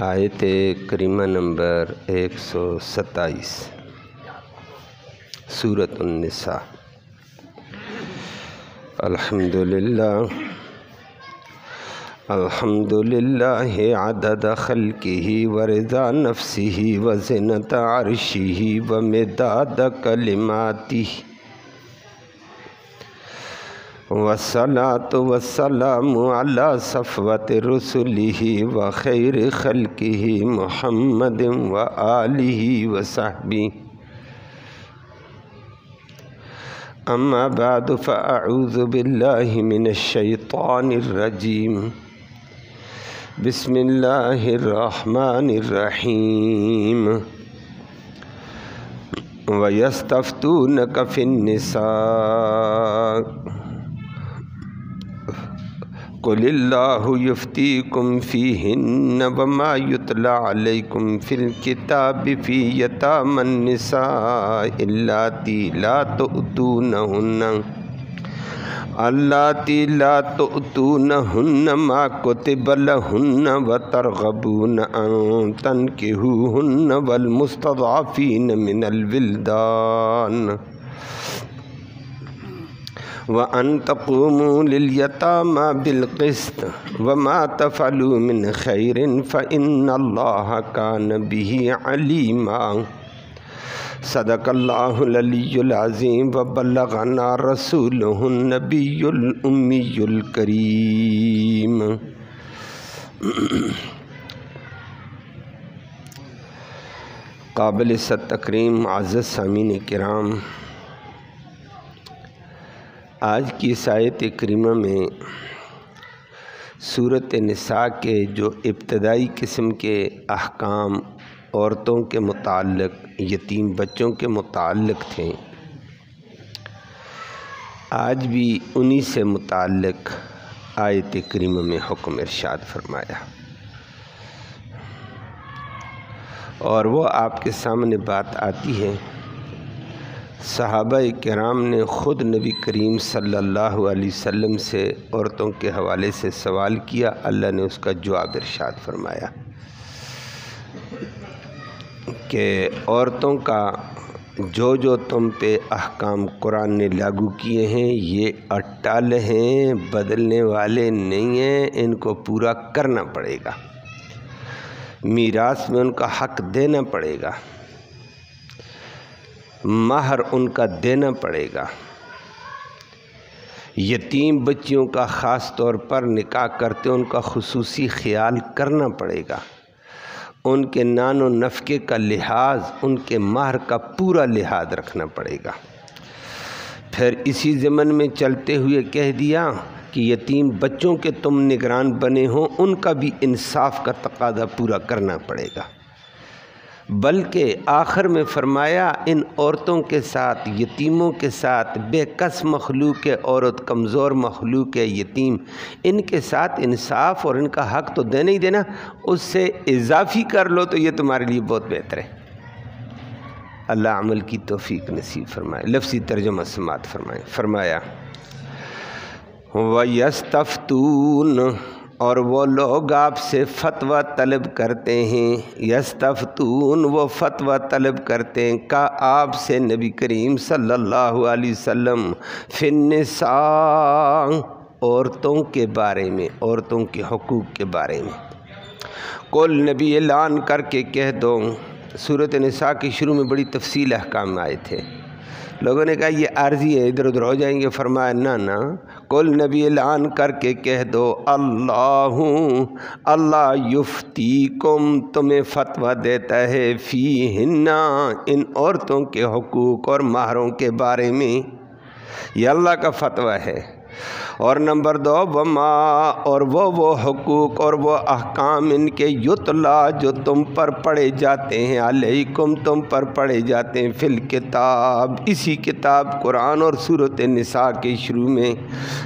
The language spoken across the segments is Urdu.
آیت کریمہ نمبر 127 سورۃ النساء۔ الحمدللہ عدد خلقہ ورضا نفسہ وزنۃ عرشہ ومداد کلماتہ، والصلاة والسلام علی صفوۃ رسلہ وخیر خلقہ محمد وآلہ وصحبہ، اما بعد فاعوذ باللہ من الشیطان الرجیم، بسم اللہ الرحمن الرحیم۔ وَيَسْتَفْتُونَكَ فِي النِّسَاءِ قُلِ اللَّهُ يُفْتِيكُمْ فِيهِنَّ وَمَا يُتْلَى عَلَيْكُمْ فِي الْكِتَابِ فِي يَتَامَى النِّسَاءِ اللَّاتِي لَا تُؤْتُونَهُنَّ مَا كُتِبَ لَهُنَّ وَتَرْغَبُونَ أَن تَنكِحُوهُنَّ وَالْمُسْتَضْعَفِينَ مِنَ الْوِلْدَانِ وَأَن تَقُومُوا لِلْيَتَامَى بِالْقِسْطِ وَمَا تَفْعَلُوا مِنْ خَيْرٍ فَإِنَّ اللَّهَ كَانَ بِهِ عَلِيمًا۔ صدق اللہ العلی العظیم وبلغنا رسولہ النبی الأمی الکریم۔ قابل تکریم معزز سامعین کرام، آج کی اس آیت کریمہ میں سورۃ نساء کے جو ابتدائی قسم کے احکام عورتوں کے متعلق، یتیم بچوں کے متعلق تھے، آج بھی انہی سے متعلق آیت کریمہ میں حکم ارشاد فرمایا، اور وہ آپ کے سامنے بات آتی ہے۔ صحابہ کرام نے خود نبی کریم صلی اللہ علیہ وسلم سے عورتوں کے حوالے سے سوال کیا، اللہ نے اس کا جواب ارشاد فرمایا کہ عورتوں کا جو تم پہ احکام قرآن نے لاگو کیے ہیں یہ اٹل ہیں، بدلنے والے نہیں ہیں، ان کو پورا کرنا پڑے گا، میراث میں ان کا حق دینا پڑے گا، مہر ان کا دینا پڑے گا، یتیم بچیوں کا خاص طور پر نکاح کرتے ان کا خصوصی خیال کرنا پڑے گا، ان کے نان و نفقے کا لحاظ، ان کے مہر کا پورا لحاظ رکھنا پڑے گا۔ پھر اسی ضمن میں چلتے ہوئے کہہ دیا کہ یتیم بچوں کے تم نگران بنے ہو، ان کا بھی انصاف کا تقاضا پورا کرنا پڑے گا، بلکہ آخر میں فرمایا ان عورتوں کے ساتھ، یتیموں کے ساتھ، بے کس مخلوق عورت، کمزور مخلوق یتیم، ان کے ساتھ انصاف اور ان کا حق تو دینا ہی دینا، اس سے اضافی کر لو تو یہ تمہارے لیے بہت بہتر ہے۔ اللہ عمل کی توفیق نصیب فرمائے۔ لفظی ترجمہ سماعت فرمائے۔ فرمایا وَيَسْتَفْتُونَ، اور وہ لوگ آپ سے فتویٰ طلب کرتے ہیں، یستفتون وہ فتویٰ طلب کرتے ہیں کا آپ سے نبی کریم صلی اللہ علیہ وسلم، فی النساء عورتوں کے بارے میں، عورتوں کے حقوق کے بارے میں۔ قل نبی اعلان کر کے کہہ دو، سورۃ نساء کی شروع میں بڑی تفصیل احکام آئے تھے، لوگوں نے کہا یہ عارضی ہے، ادھر ادھر ہو جائیں گے، فرمایا نہ، قل نبی اعلان کر کے کہہ دو، اللہ یفتیکم تمہیں فتویٰ دیتا ہے، فیہن ان عورتوں کے حقوق اور مہروں کے بارے میں، یہ اللہ کا فتویٰ ہے۔ اور نمبر 2، وما اور وہ حقوق اور وہ احکام ان کے یتلا جو تم پر پڑھے جاتے ہیں، علیکم تم پر پڑھے جاتے ہیں، فی الکتاب اسی کتاب قرآن اور سورۃ نساء کے شروع میں،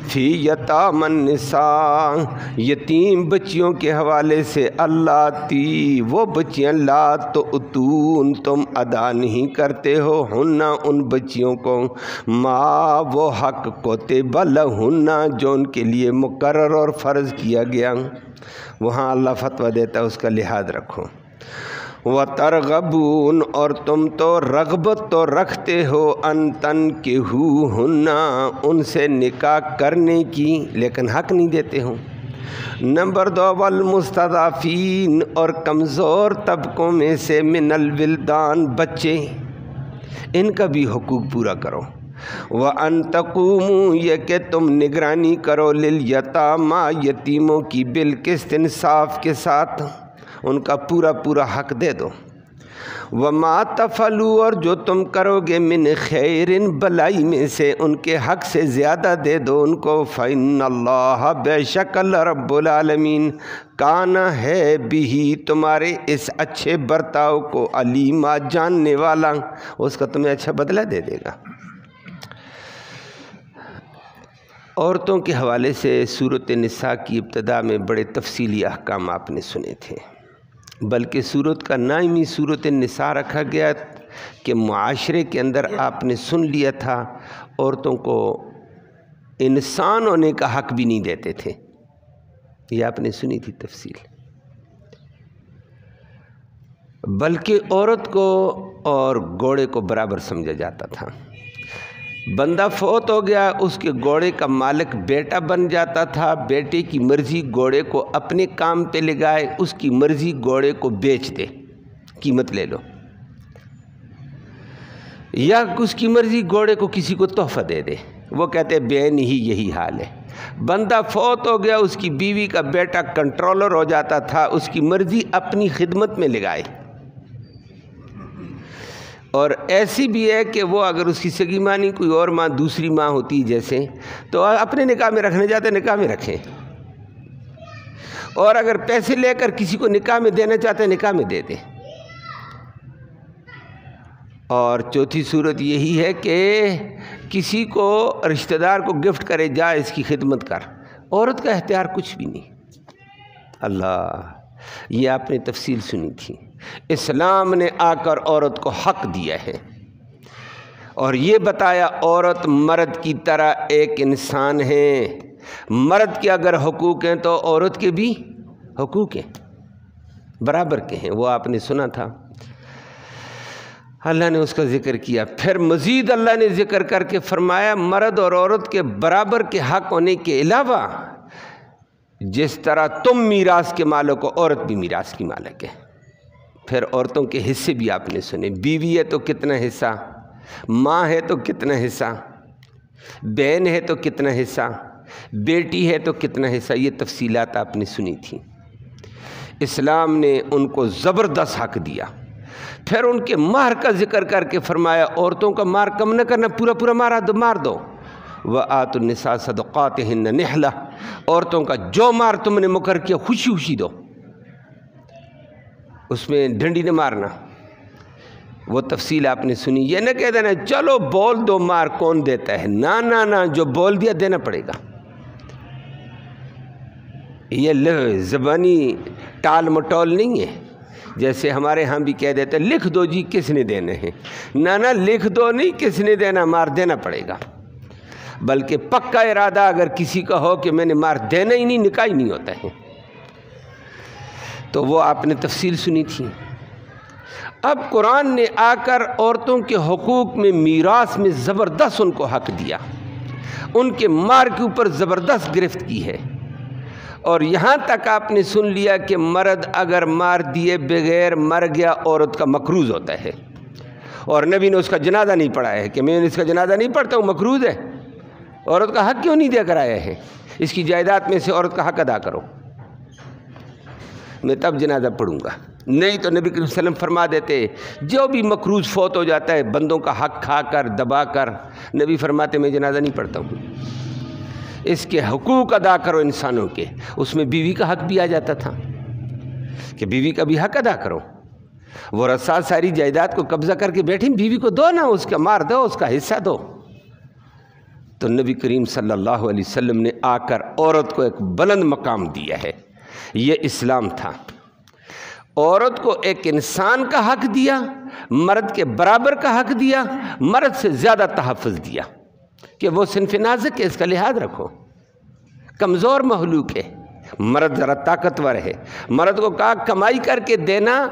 فی یتامى النساء یتیم بچیوں کے حوالے سے، اللاتی وہ بچیاں، لا تؤتون تم ادا نہیں کرتے ہو، ہن ان بچیوں کو، ما وہ حق کتب لہن جو ان کے لیے مقرر اور فرض کیا گیا، وہاں اللہ فتویٰ دیتا ہے اس کا لحاظ رکھو۔ وَتَرْغَبُونَ اور تم تو رغبت تو رکھتے ہو ان تنکحوہن ان سے نکاح کرنے کی، لیکن حق نہیں دیتے ہو۔ نمبر 2 والمستضعفین اور کمزور طبقوں میں سے من الولدان بچے، ان کا بھی حقوق پورا کرو۔ وَأَن تَقُومُوا یہ کہ تم نگرانی کرو لِلْيَتَامَى یتیموں کی بالقسط انصاف کے ساتھ، ان کا پورا پورا حق دے دو۔ وَمَا تَفْعَلُوا اور جو تم کرو گے من خیر بلائی میں سے ان کے حق سے زیادہ دے دو ان کو، فَإِنَّ اللَّهَ بے شک اللہ رب العالمین کان ہے بھی تمہارے اس اچھے برتاؤ کو علیما جاننے والا، اس کا تمہیں اچھا بدلہ دے دے گا۔ عورتوں کے حوالے سے سورۃ نساء کی ابتدا میں بڑے تفصیلی احکام آپ نے سنے تھے، بلکہ سورت کا نام ہی سورۃ نساء رکھا گیا کہ معاشرے کے اندر آپ نے سن لیا تھا عورتوں کو انسان ہونے کا حق بھی نہیں دیتے تھے، یہ آپ نے سنی تھی تفصیل۔ بلکہ عورت کو اور گھوڑے کو برابر سمجھا جاتا تھا۔ بندہ فوت ہو گیا، اس کے گھوڑے کا مالک بیٹا بن جاتا تھا، بیٹے کی مرضی گھوڑے کو اپنے کام پہ لگائے، اس کی مرضی گھوڑے کو بیچ دے، قیمت لے لو، یا اس کی مرضی گھوڑے کو کسی کو تحفہ دے دے، وہ کہتے بین ہی یہی حال ہے۔ بندہ فوت ہو گیا، اس کی بیوی کا بیٹا کنٹرولر ہو جاتا تھا، اس کی مرضی اپنی خدمت میں لگائے۔ اور ایسی بھی ہے کہ وہ اگر اس کی سگی ماں نہیں کوئی اور ماں دوسری ماں ہوتی جیسے، تو اپنے نکاح میں رکھنے جاتے نکاح میں رکھیں، اور اگر پیسے لے کر کسی کو نکاح میں دینا چاہتے نکاح میں دے دیں۔ اور چوتھی صورت یہی ہے کہ کسی کو رشتہ دار کو گفٹ کرے، جا اس کی خدمت کر، عورت کا اختیار کچھ بھی نہیں۔ اللہ، یہ آپ نے تفصیل سنی تھی۔ اسلام نے آ کر عورت کو حق دیا ہے اور یہ بتایا عورت مرد کی طرح ایک انسان ہے، مرد کے اگر حقوق ہیں تو عورت کے بھی حقوق ہیں، برابر کے ہیں، وہ آپ نے سنا تھا۔ اللہ نے اس کا ذکر کیا، پھر مزید اللہ نے ذکر کر کے فرمایا مرد اور عورت کے برابر کے حق ہونے کے علاوہ جس طرح تم میراث کے مالک ہو، عورت بھی میراث کی مالک ہے۔ پھر عورتوں کے حصے بھی آپ نے سنے، بیوی ہے تو کتنا حصہ، ماں ہے تو کتنا حصہ، بہن ہے تو کتنا حصہ، بیٹی ہے تو کتنا حصہ، یہ تفصیلات آپ نے سنی تھی۔ اسلام نے ان کو زبردست حق دیا۔ پھر ان کے مہر کا ذکر کر کے فرمایا عورتوں کا مہر کم نہ کرنا، پورا پورا مار دو۔ وَآتُوا النِّسَاءَ صَدَقَاتِهِنَّ نِحْلَةً، عورتوں کا جو مہر تم نے مقرر کیا خوشی خوشی دو، اس میں ڈنڈی نہ مارنا۔ وہ تفصیل آپ نے سنی۔ یہ نہ کہہ دینا چلو بول دو مار کون دیتا ہے، نہ جو بول دیا دینا پڑے گا۔ یہ زبانی ٹال مٹول نہیں ہے، جیسے ہمارے ہاں بھی کہہ دیتے لکھ دو جی کس نے دینے ہیں، نہ لکھ دو نہیں، کس نے دینا، مار دینا پڑے گا۔ بلکہ پکا ارادہ اگر کسی کا ہو کہ میں نے مار دینا ہی نہیں، نکاح ہی نہیں ہوتا ہے، تو وہ آپ نے تفصیل سنی تھی۔ اب قرآن نے آ کر عورتوں کے حقوق میں میراث میں زبردست ان کو حق دیا، ان کے مار کے اوپر زبردست گرفت کی ہے، اور یہاں تک آپ نے سن لیا کہ مرد اگر مار دیے بغیر مر گیا عورت کا مقروض ہوتا ہے، اور نبی نے اس کا جنازہ نہیں پڑھایا ہے کہ میں اس کا جنازہ نہیں پڑھتا ہوں، مقروض ہے، عورت کا حق کیوں نہیں دیا کرایا ہے، اس کی جائیداد میں سے عورت کا حق ادا کرو، میں تب جنازہ پڑھوں گا۔ نہیں تو نبی کریم صلی اللہ علیہ وسلم فرما دیتے جو بھی مقروض فوت ہو جاتا ہے بندوں کا حق کھا کر دبا کر، نبی فرماتے میں جنازہ نہیں پڑھتا ہوں، اس کے حقوق ادا کرو انسانوں کے۔ اس میں بیوی کا حق بھی آ جاتا تھا کہ بیوی کا بھی حق ادا کرو، وہ رسا ساری جائیداد کو قبضہ کر کے بیٹھیں، بیوی کو دو نا، اس کا مار دو، اس کا حصہ دو۔ تو نبی کریم صلی اللہ علیہ وسلم نے آ کر عورت کو ایک بلند مقام دیا ہے، یہ اسلام تھا۔ عورت کو ایک انسان کا حق دیا، مرد کے برابر کا حق دیا، مرد سے زیادہ تحفظ دیا کہ وہ صنف نازک ہے، اس کا لحاظ رکھو، کمزور مخلوق ہے، مرد ذرا طاقتور ہے، مرد کو کہا کمائی کر کے دینا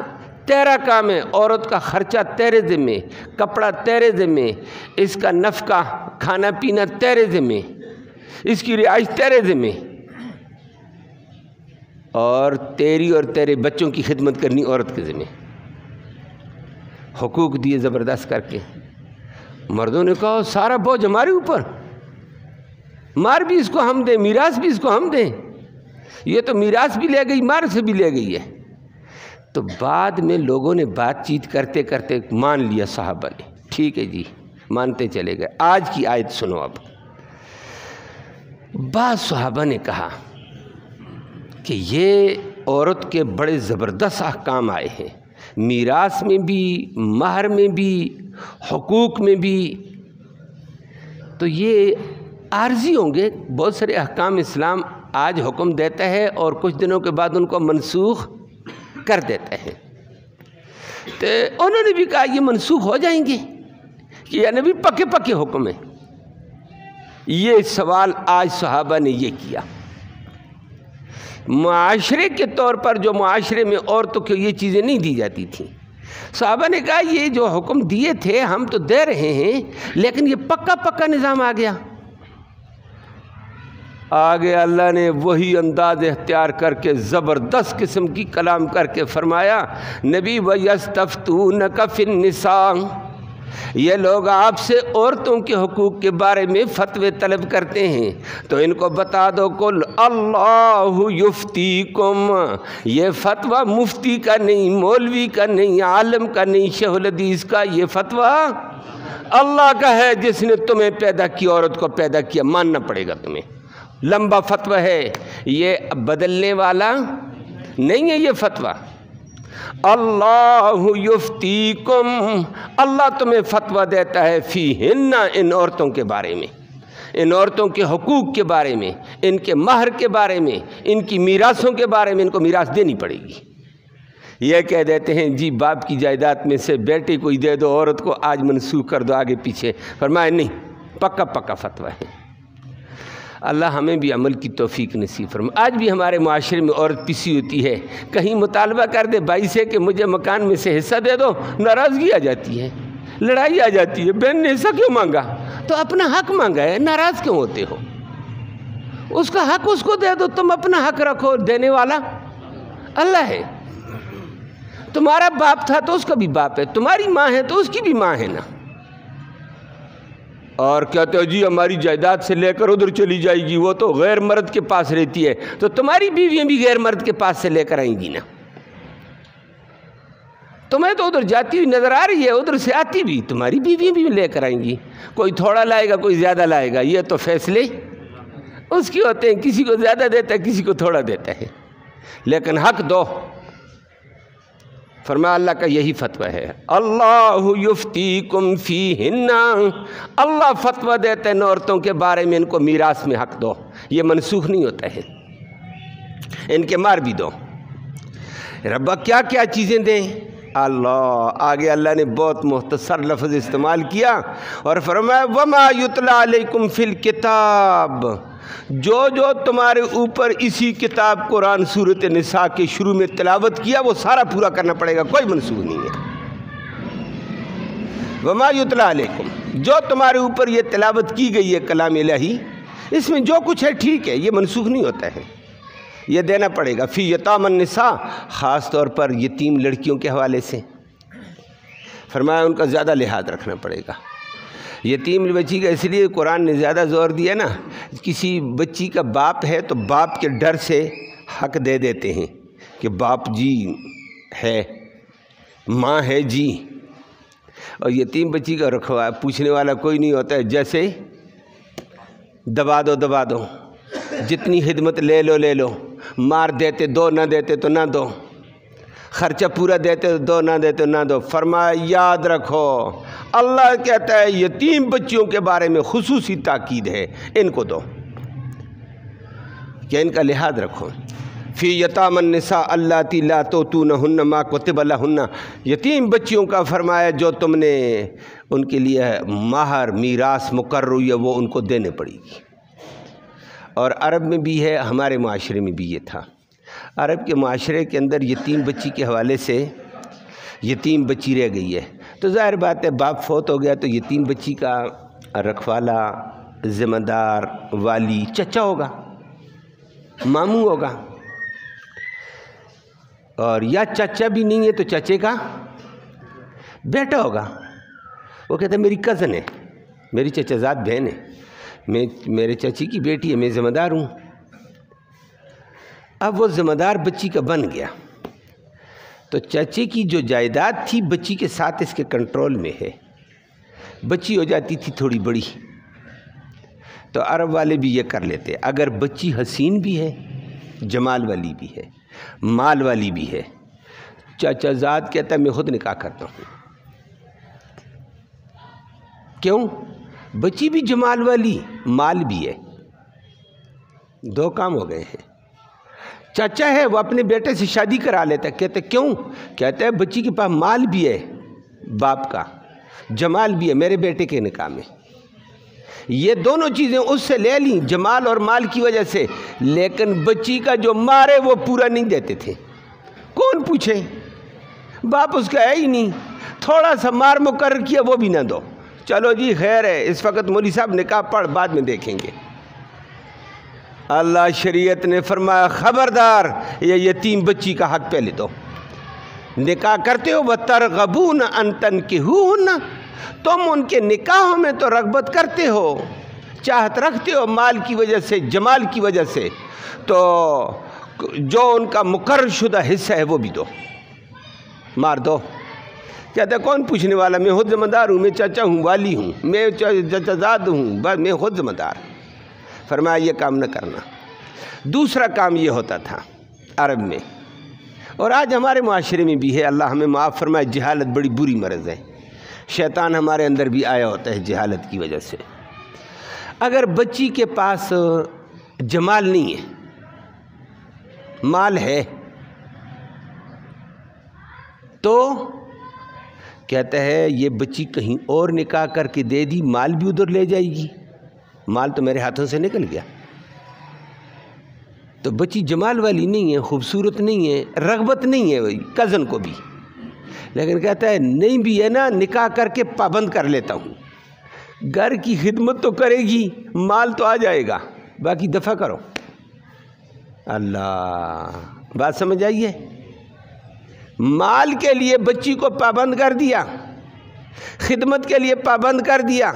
تیرا کام ہے، عورت کا خرچہ تیرے ذمے، کپڑا تیرے ذمے، اس کا نفقہ کھانا پینا تیرے ذمے، اس کی رہائش تیرے ذمے، اور تیری اور تیرے بچوں کی خدمت کرنی عورت کے ذمے۔ حقوق دیے زبردست کر کے۔ مردوں نے کہا سارا بوجھ ہمارے اوپر، مار بھی اس کو ہم دیں، میراث بھی اس کو ہم دیں، یہ تو میراث بھی لے گئی، مار سے بھی لے گئی ہے۔ تو بعد میں لوگوں نے بات چیت کرتے کرتے مان لیا صحابہ نے، ٹھیک ہے جی مانتے چلے گئے۔ آج کی آیت سنو اب۔ بعض صحابہ نے کہا کہ یہ عورت کے بڑے زبردست احکام آئے ہیں، میراث میں بھی، مہر میں بھی، حقوق میں بھی، تو یہ عارضی ہوں گے۔ بہت سارے احکام اسلام آج حکم دیتا ہے اور کچھ دنوں کے بعد ان کو منسوخ کر دیتا ہے۔ تو انہوں نے بھی کہا یہ منسوخ ہو جائیں گے کہ یا نبی پکے پکے حکم ہے؟ یہ سوال آج صحابہ نے یہ کیا۔ معاشرے کے طور پر جو معاشرے میں عورتوں کو یہ چیزیں نہیں دی جاتی تھیں، صحابہ نے کہا یہ جو حکم دیے تھے ہم تو دے رہے ہیں، لیکن یہ پکا پکا نظام آ گیا۔ آگے اللہ نے وہی انداز اختیار کر کے زبردست قسم کی کلام کر کے فرمایا، نبی وَيَسْتَفْتُونَكَ فِي النِّسَاءِ، یہ لوگ آپ سے عورتوں کے حقوق کے بارے میں فتوے طلب کرتے ہیں تو ان کو بتا دو قُلْ اللَّهُ يُفْتِيكُمْ، یہ فتویٰ مفتی کا نہیں، مولوی کا نہیں، عالم کا نہیں، شیخ الحدیث کا، یہ فتویٰ اللہ کا ہے جس نے تمہیں پیدا کیا، عورت کو پیدا کیا، ماننا پڑے گا تمہیں۔ لمبا فتویٰ ہے، یہ بدلنے والا نہیں ہے یہ فتویٰ۔ اللہ یفتیکم، اللہ تمہیں فتویٰ دیتا ہے فیہن، ان عورتوں کے بارے میں، ان عورتوں کے حقوق کے بارے میں، ان کے مہر کے بارے میں، ان کی میراثوں کے بارے میں، ان کو میراث دینی پڑے گی۔ یہ کہہ دیتے ہیں جی باپ کی جائیداد میں سے بیٹے کو ہی دے دو، عورت کو آج منسوخ کر دو آگے پیچھے۔ فرمایا نہیں، پکا پکا فتویٰ ہے۔ اللہ ہمیں بھی عمل کی توفیق نصیب فرمائے۔ آج بھی ہمارے معاشرے میں عورت پسی ہوتی ہے، کہیں مطالبہ کر دے بھائی سے کہ مجھے مکان میں سے حصہ دے دو، ناراضگی آ جاتی ہے، لڑائی آ جاتی ہے، بہن نے حصہ کیوں مانگا؟ تو اپنا حق مانگا ہے، ناراض کیوں ہوتے ہو؟ اس کا حق اس کو دے دو، تم اپنا حق رکھو، دینے والا اللہ ہے۔ تمہارا باپ تھا تو اس کا بھی باپ ہے، تمہاری ماں ہے تو اس کی بھی ماں ہے نا۔ اور کہتے ہو جی ہماری جائیداد سے لے کر ادھر چلی جائے گی، وہ تو غیر مرد کے پاس رہتی ہے، تو تمہاری بیویاں بھی غیر مرد کے پاس سے لے کر آئیں گی نا۔ تمہیں تو ادھر جاتی ہوئی نظر آ رہی ہے، ادھر سے آتی بھی، تمہاری بیویاں بھی لے کر آئیں گی، کوئی تھوڑا لائے گا کوئی زیادہ لائے گا، یہ تو فیصلے اس کی ہوتے ہیں، کسی کو زیادہ دیتا ہے کسی کو تھوڑا دیتا ہے، لیکن حق دو۔ فرمایا اللہ کا یہی فتویٰ ہے، اللہ یفتیکم فیہن، اللہ فتویٰ دیتے ہیں عورتوں کے بارے میں، ان کو میراث میں حق دو، یہ منسوخ نہیں ہوتا ہے، ان کے مار بھی دو۔ ربا کیا کیا چیزیں دیں؟ اللہ آگے اللہ نے بہت مختصر لفظ استعمال کیا اور فرمایا وما یتلی علیکم فی الکتاب، جو جو تمہارے اوپر اسی کتاب قرآن سورۃ نساء کے شروع میں تلاوت کیا وہ سارا پورا کرنا پڑے گا، کوئی منسوخ نہیں ہے۔ وما یتلی علیکم، جو تمہارے اوپر یہ تلاوت کی گئی ہے کلام الہی، اس میں جو کچھ ہے ٹھیک ہے، یہ منسوخ نہیں ہوتا ہے، یہ دینا پڑے گا۔ فی یتام النساء، خاص طور پر یتیم لڑکیوں کے حوالے سے فرمایا ان کا زیادہ لحاظ رکھنا پڑے گا۔ یتیم بچی کا اس لیے قرآن نے زیادہ زور دیا نا، کسی بچی کا باپ ہے تو باپ کے ڈر سے حق دے دیتے ہیں کہ باپ جی ہے، ماں ہے جی، اور یتیم بچی کا رکھوا پوچھنے والا کوئی نہیں ہوتا ہے، جیسے دبا دو دبا دو، جتنی خدمت لے لو لے لو، مار دیتے دو، نہ دیتے تو نہ دو، خرچہ پورا دیتے تو دو، نہ دیتے نہ دو۔ فرمایا یاد رکھو اللہ کہتا ہے یتیم بچیوں کے بارے میں خصوصی تاکید ہے، ان کو دو کہ ان کا لحاظ رکھو۔ فی یتام النساء اللاتی لا تؤتونہن ما کتب لہن، یتیم بچیوں کا فرمایا جو تم نے ان کے لیے مہر میراث مقرر ہوئی ہے وہ ان کو دینے پڑے گی۔ اور عرب میں بھی ہے، ہمارے معاشرے میں بھی یہ تھا۔ عرب کے معاشرے کے اندر یتیم بچی کے حوالے سے یتیم بچی رہ گئی ہے، تو ظاہر بات ہے باپ فوت ہو گیا تو یتیم بچی کا رکھوالا، ذمہ دار، والی چچا ہوگا، ماموں ہوگا، اور یا چچا بھی نہیں ہے تو چچے کا بیٹا ہوگا۔ وہ کہتا ہے میری کزن ہے، میری چچا زاد بہن ہے، میرے چچی کی بیٹی ہے، میں ذمہ دار ہوں۔ اب وہ ذمہ دار بچی کا بن گیا تو چچے کی جو جائیداد تھی بچی کے ساتھ اس کے کنٹرول میں ہے۔ بچی ہو جاتی تھی تھوڑی بڑی تو عرب والے بھی یہ کر لیتے، اگر بچی حسین بھی ہے، جمال والی بھی ہے، مال والی بھی ہے، چچا زاد کہتا ہے میں خود نکاح کرتا ہوں۔ کیوں؟ بچی بھی جمال والی، مال بھی ہے، دو کام ہو گئے ہیں۔ چچا ہے وہ اپنے بیٹے سے شادی کرا لیتا ہے، کہتے کیوں؟ کہتا ہے بچی کے پاس مال بھی ہے باپ کا، جمال بھی ہے میرے بیٹے کے نکاح میں۔ یہ دونوں چیزیں اس سے لے لیں جمال اور مال کی وجہ سے، لیکن بچی کا جو مارے وہ پورا نہیں دیتے تھے۔ کون پوچھے؟ باپ اس کا ہے ہی نہیں، تھوڑا سا مار مقرر کیا وہ بھی نہ دو، چلو جی خیر ہے اس وقت مولوی صاحب نکاح پڑھ بعد میں دیکھیں گے۔ اللہ شریعت نے فرمایا خبردار یہ یتیم بچی کا حق پہلے دو۔ نکاح کرتے ہو وَتَرْغَبُونَ أَن تَنْكِحُوهُنَّ، تم ان کے نکاحوں میں تو رغبت کرتے ہو، چاہت رکھتے ہو مال کی وجہ سے، جمال کی وجہ سے، تو جو ان کا مقرر شدہ حصہ ہے وہ بھی دو، مار دو۔ کہتا ہے کون پوچھنے والا، میں خود ذمہ دار ہوں، میں چچا ہوں، والی ہوں، میں چچا زاد ہوں، بس میں خود ذمہ دار۔ فرمایا یہ کام نہ کرنا۔ دوسرا کام یہ ہوتا تھا عرب میں، اور آج ہمارے معاشرے میں بھی ہے، اللہ ہمیں معاف فرمائے، جہالت بڑی بری مرض ہے، شیطان ہمارے اندر بھی آیا ہوتا ہے جہالت کی وجہ سے۔ اگر بچی کے پاس جمال نہیں ہے، مال ہے، تو کہتا ہے یہ بچی کہیں اور نکاح کر کے دے دی، مال بھی ادھر لے جائے گی، مال تو میرے ہاتھوں سے نکل گیا۔ تو بچی جمال والی نہیں ہے، خوبصورت نہیں ہے، رغبت نہیں ہے وہی کزن کو بھی، لیکن کہتا ہے نہیں بھی ہے نا، نکاح کر کے پابند کر لیتا ہوں، گھر کی خدمت تو کرے گی، مال تو آ جائے گا، باقی دفع کرو۔ اللہ، بات سمجھ آئیے؟ مال کے لیے بچی کو پابند کر دیا، خدمت کے لیے پابند کر دیا،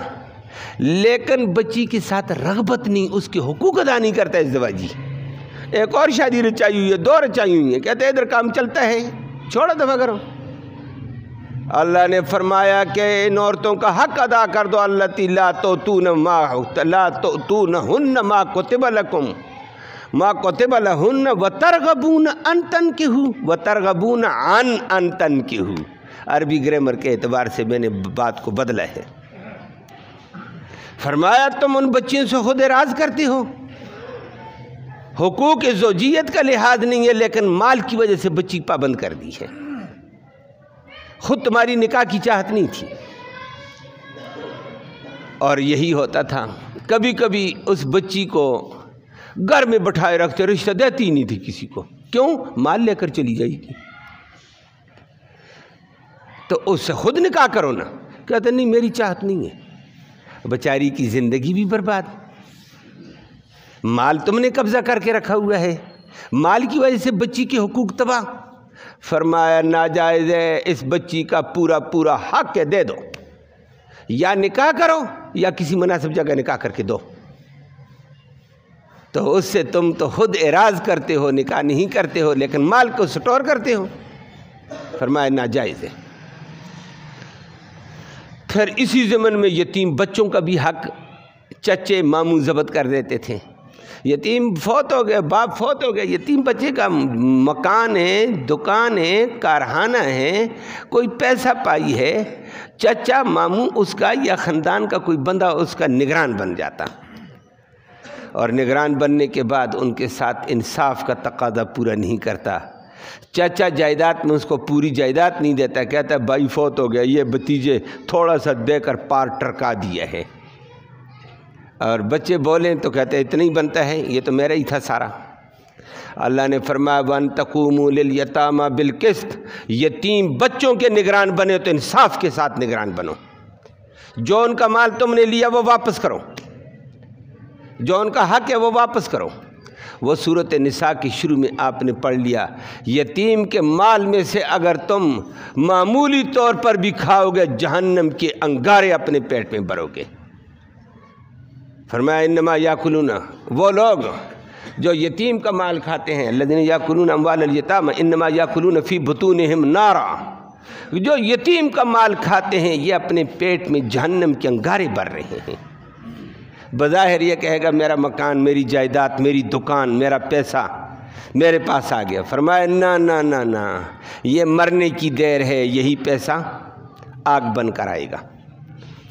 لیکن بچی کے ساتھ رغبت نہیں، اس کے حقوق ادا نہیں کرتا ازدواجی۔ ایک اور شادی رچائی ہوئی ہے، دو رچائی ہوئی ہیں، کہتے ہیں ادھر کام چلتا ہے، چھوڑو دفع کرو۔ اللہ نے فرمایا کہ ان عورتوں کا حق ادا کر دو، اللتی لا تؤتونہن ما کتب لکم ما کتب لہن وترغبون ان تنکحوا وترغبون عن ان تنکحوا۔ عربی گرامر کے اعتبار سے میں نے بات کو بدلا ہے۔ فرمایا تم ان بچیوں سے خود اعراض کرتے ہو، حقوق زوجیت کا لحاظ نہیں ہے، لیکن مال کی وجہ سے بچی پابند کر دی ہے، خود تمہاری نکاح کی چاہت نہیں تھی۔ اور یہی ہوتا تھا، کبھی کبھی اس بچی کو گھر میں بٹھائے رکھتے، رشتہ دیتی ہی نہیں تھی کسی کو، کیوں؟ مال لے کر چلی جائے گی، تو اس سے خود نکاح کرو نا۔ کہتے نہیں میری چاہت نہیں ہے، بیچاری کی زندگی بھی برباد، مال تم نے قبضہ کر کے رکھا ہوا ہے، مال کی وجہ سے بچی کے حقوق تباہ۔ فرمایا ناجائز ہے، اس بچی کا پورا پورا حق ہے، دے دو، یا نکاح کرو یا کسی مناسب جگہ نکاح کر کے دو۔ تو اس سے تم تو خود اعراض کرتے ہو، نکاح نہیں کرتے ہو، لیکن مال کو سٹور کرتے ہو۔ فرمایا ناجائز ہے۔ پھر اسی زمن میں یتیم بچوں کا بھی حق چچے ماموں ضبط کر دیتے تھے۔ یتیم فوت ہو گئے، باپ فوت ہو گئے، یتیم بچے کا مکان ہے، دکان ہے، کارخانہ ہے، کوئی پیسہ پائی ہے، چچا ماموں اس کا یا خاندان کا کوئی بندہ اس کا نگران بن جاتا، اور نگران بننے کے بعد ان کے ساتھ انصاف کا تقاضا پورا نہیں کرتا۔ چچا جائیداد میں اس کو پوری جائیداد نہیں دیتا، کہتا ہے بھائی فوت ہو گیا، یہ بھتیجے تھوڑا سا دے کر پار ٹرکا دیا ہے، اور بچے بولیں تو کہتے ہیں اتنا ہی بنتا ہے، یہ تو میرا ہی تھا سارا۔ اللہ نے فرمایا وَأَن تَقُومُوا لِلْيَتَامَى بِالْقِسْطِ، یتیم بچوں کے نگران بنے تو انصاف کے ساتھ نگران بنو۔ جو ان کا مال تم نے لیا وہ واپس کرو، جو ان کا حق ہے وہ واپس کرو۔ وہ صورت نساء کی شروع میں آپ نے پڑھ لیا، یتیم کے مال میں سے اگر تم معمولی طور پر بھی کھاؤ گے جہنم کے انگارے اپنے پیٹ میں بھرو گے۔ فرمایا انما یاکلون، وہ لوگ جو یتیم کا مال کھاتے ہیں، الذین یاکلون اموال الیتامی انما یاکلون فی بطونہم نارا، جو یتیم کا مال کھاتے ہیں یہ اپنے پیٹ میں جہنم کے انگارے بھر رہے ہیں۔ بظاہر یہ کہے گا میرا مکان، میری جائیداد، میری دکان، میرا پیسہ میرے پاس آ گیا۔ فرمایا نا نا نا نا، یہ مرنے کی دیر ہے، یہی پیسہ آگ بن کر آئے گا۔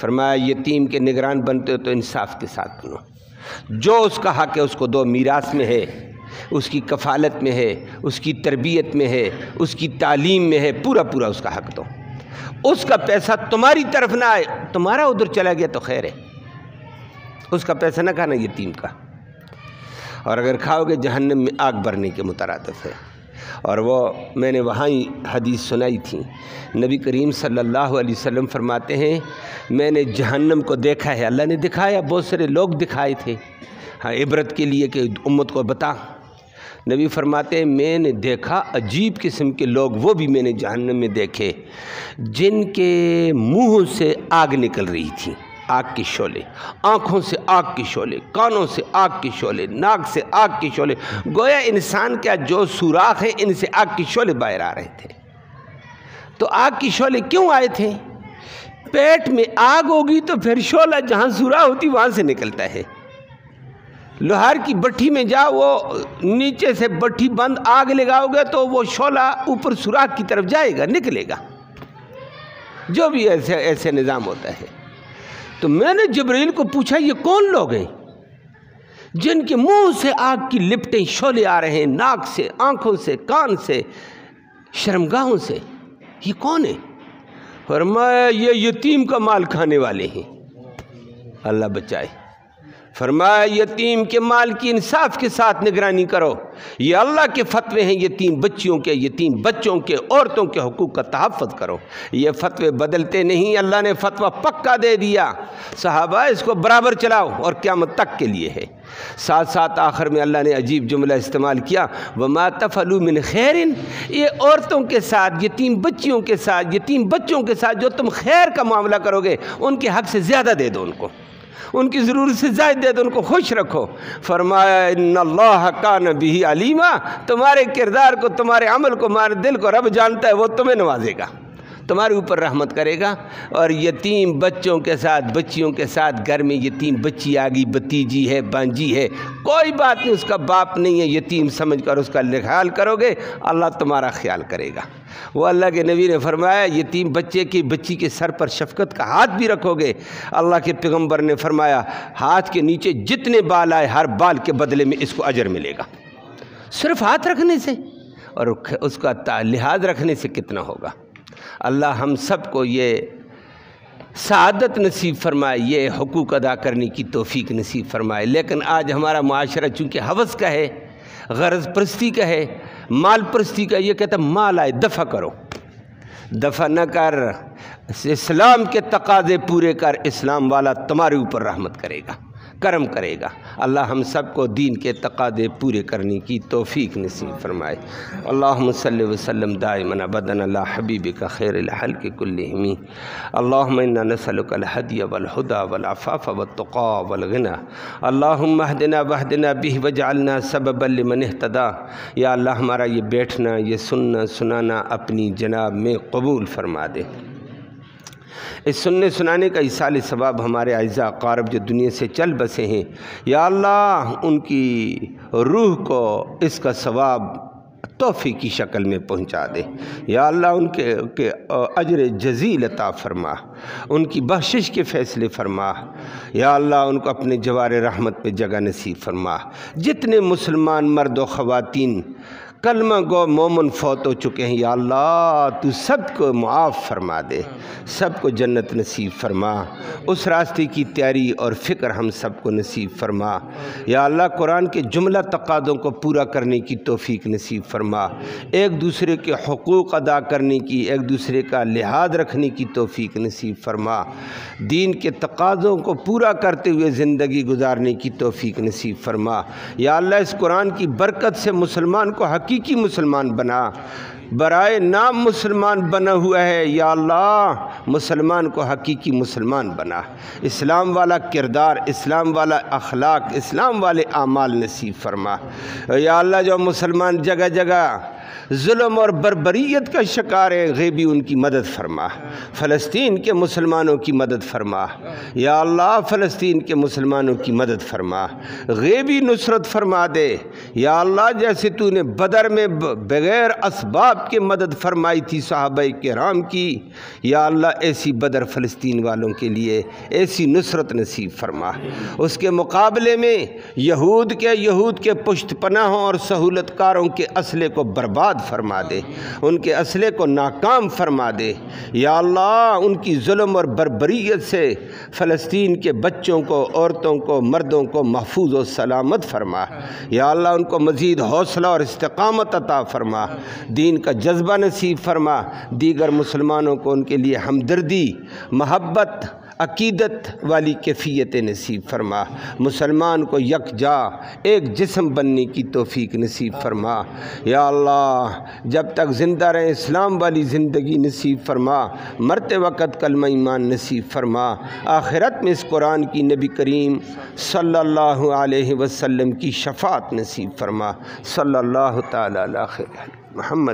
فرمایا یتیم کے نگران بنتے ہو تو انصاف کے ساتھ بنو، جو اس کا حق ہے اس کو دو، میراث میں ہے، اس کی کفالت میں ہے، اس کی تربیت میں ہے، اس کی تعلیم میں ہے، پورا پورا اس کا حق دو۔ اس کا پیسہ تمہاری طرف نہ آئے، تمہارا ادھر چلا گیا تو خیر ہے، اس کا پیسہ نہ کھانا یتیم کا، اور اگر کھاؤ گے جہنم میں آگ بھرنے کے مترادف ہے۔ اور وہ میں نے وہاں ہی حدیث سنائی تھی، نبی کریم صلی اللہ علیہ وسلم فرماتے ہیں میں نے جہنم کو دیکھا ہے، اللہ نے دکھایا، بہت سارے لوگ دکھائے تھے ہاں عبرت کے لیے کہ امت کو بتا۔ نبی فرماتے ہیں میں نے دیکھا عجیب قسم کے لوگ، وہ بھی میں نے جہنم میں دیکھے جن کے منہ سے آگ نکل رہی تھی، آگ کے شعلے، آنکھوں سے آگ کے شعلے، کانوں سے آگ کے شعلے، ناک سے آگ کے شعلے، گویا انسان کا جو سوراخ ہے ان سے آگ کے شعلے باہر آ رہے تھے۔ تو آگ کے شعلے کیوں آئے تھے؟ پیٹ میں آگ ہوگی تو پھر شعلہ جہاں سوراخ ہوتی وہاں سے نکلتا ہے۔ لوہار کی بٹھی میں جاؤ، وہ نیچے سے بٹھی بند آگ لگاؤ گے تو وہ شعلہ اوپر سوراخ کی طرف جائے گا، نکلے گا، جو بھی ایسے نظام ہوتا ہے۔ تو میں نے جبرائیل کو پوچھا یہ کون لوگ ہیں جن کے منہ سے آگ کی لپٹیں شعلے آ رہے ہیں، ناک سے، آنکھوں سے، کان سے، شرمگاہوں سے، یہ کون ہے؟ فرمایا یہ یتیم کا مال کھانے والے ہیں، اللہ بچائے۔ فرمایا یتیم کے مال کی انصاف کے ساتھ نگرانی کرو، یہ اللہ کے فتوے ہیں، یتیم بچیوں کے، یتیم بچوں کے، عورتوں کے حقوق کا تحفظ کرو۔ یہ فتوے بدلتے نہیں، اللہ نے فتویٰ پکا دے دیا، صحابہ اس کو برابر چلاؤ اور قیامت تک کے لیے ہے۔ ساتھ ساتھ آخر میں اللہ نے عجیب جملہ استعمال کیا، وَمَا تَفْعَلُوا مِنْ خَيْرٍ، یہ عورتوں کے ساتھ، یتیم بچیوں کے ساتھ، یتیم بچوں کے ساتھ جو تم خیر کا معاملہ کرو گے ان کے حق سے زیادہ دے دو، ان کو ان کی ضرورت سے زائد دے دو، ان کو خوش رکھو۔ فرمایا ان اللہ کان بہ علیما، تمہارے کردار کو، تمہارے عمل کو، تمہارے دل کو رب جانتا ہے، وہ تمہیں نوازے گا، تمہارے اوپر رحمت کرے گا۔ اور یتیم بچوں کے ساتھ، بچیوں کے ساتھ، گھر میں یتیم بچی آ گئی، بتیجی ہے، بانجی ہے، کوئی بات نہیں، اس کا باپ نہیں ہے، یتیم سمجھ کر اس کا خیال کرو گے، اللہ تمہارا خیال کرے گا۔ وہ اللہ کے نبی نے فرمایا یتیم بچے کی بچی کے سر پر شفقت کا ہاتھ بھی رکھو گے، اللہ کے پیغمبر نے فرمایا ہاتھ کے نیچے جتنے بال آئے ہر بال کے بدلے میں اس کو اجر ملے گا، صرف ہاتھ رکھنے سے، اور اس کا لحاظ رکھنے سے کتنا ہوگا۔ اللہ ہم سب کو یہ سعادت نصیب فرمائے، یہ حقوق ادا کرنے کی توفیق نصیب فرمائے۔ لیکن آج ہمارا معاشرہ چونکہ ہوس کا ہے، غرض پرستی کا ہے، مال پرستی کا، یہ کہتا ہے مال آئے دفع کرو، دفع نہ کر، اسلام کے تقاضے پورے کر، اسلام والا تمہارے اوپر رحمت کرے گا، کرم کرے گا۔ اللہ ہم سب کو دین کے تقاضے پورے کرنے کی توفیق نصیب فرمائے۔ اللہم صلی وسلم دائما ابدا علی حبیبک خیر الخلق کلہم۔ اللہم انا نسألک الہدی والہدی والعفاف والتقی والغنی۔ اللہم اہدنا واہدنا بہ واجعلنا سببا لمن اہتدی۔ یا اللہ ہمارا یہ بیٹھنا، یہ سننا سنانا اپنی جناب میں قبول فرما دے۔ اس سننے سنانے کا ایصال ثواب ہمارے اعزاء اقارب جو دنیا سے چل بسے ہیں، یا اللہ ان کی روح کو اس کا ثواب تحفے کی شکل میں پہنچا دے۔ یا اللہ ان کے اجر جزیل عطا فرما، ان کی بخشش کے فیصلے فرما۔ یا اللہ ان کو اپنے جوار رحمت پہ جگہ نصیب فرما۔ جتنے مسلمان مرد و خواتین کلمہ گو مومن فوت ہو چکے ہیں، یا اللہ تو سب کو معاف فرما دے، سب کو جنت نصیب فرما، اس راستے کی تیاری اور فکر ہم سب کو نصیب فرما، یا اللہ قرآن کے جملہ تقاضوں کو پورا کرنے کی توفیق نصیب فرما، ایک دوسرے کے حقوق ادا کرنے کی، ایک دوسرے کا لحاظ رکھنے کی توفیق نصیب فرما، دین کے تقاضوں کو پورا کرتے ہوئے زندگی گزارنے کی توفیق نصیب فرما، یا اللہ اس قرآن کی برکت سے مسلمان کو حقیقی مسلمان بنا، برائے نام مسلمان بنا ہوا ہے، یا اللہ مسلمان کو حقیقی مسلمان بنا، اسلام والا کردار، اسلام والا اخلاق، اسلام والے اعمال نصیب فرما، یا اللہ جو مسلمان جگہ جگہ ظلم اور بربریت کا شکار ہے، غیبی ان کی مدد فرما، فلسطین کے مسلمانوں کی مدد فرما، یا اللہ فلسطین کے مسلمانوں کی مدد فرما، غیبی نصرت فرما دے، یا اللہ جیسے تو نے بدر میں بغیر اسباب کے مدد فرمائی تھی صحابہ کرام کی، یا اللہ ایسی بدر فلسطین والوں کے لیے ایسی نصرت نصیب فرما، اس کے مقابلے میں یہود کے پشت پناہوں اور سہولت کاروں کے اسلحے کو برباد فرما دے، ان کے اسلحے کو ناکام فرما دے، یا اللہ ان کی ظلم اور بربریت سے فلسطین کے بچوں کو، عورتوں کو، مردوں کو محفوظ و سلامت فرما، یا اللہ ان کو مزید حوصلہ اور استقامت عطا فرما، دین کا جذبہ نصیب فرما، دیگر مسلمانوں کو ان کے لیے ہمدردی، محبت، عقیدت والی کیفیت نصیب فرما، مسلمان کو یکجا ایک جسم بننے کی توفیق نصیب فرما، یا اللہ جب تک زندہ رہیں اسلام والی زندگی نصیب فرما، مرتے وقت کلمہ ایمان نصیب فرما، آخرت میں اس قرآن کی نبی کریم صلی اللہ علیہ وسلم کی شفاعت نصیب فرما، صلی اللہ تعالی علی خیر محمد۔